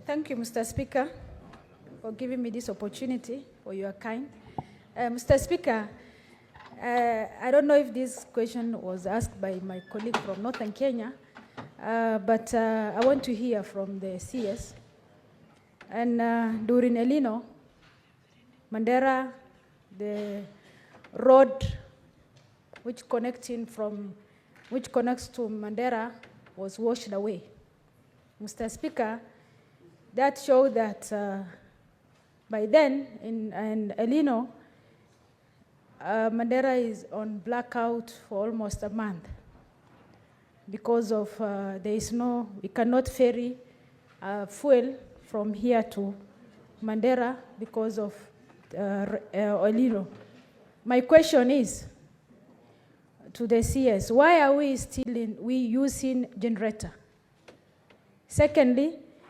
Thank you, Mr. Speaker, for giving me this opportunity, for your kind. Mr. Speaker, I don't know if this question was asked by my colleague from Northern Kenya, but I want to hear from the CS. And during Elnino, Mandera, the road which connects to Mandera was washed away. Mr. Speaker, that showed that by then in Elnino, Mandera is on blackout for almost a month because of we cannot ferry fuel from here to Mandera because of Elnino. My question is to the CS, why are we still using generator? Secondly,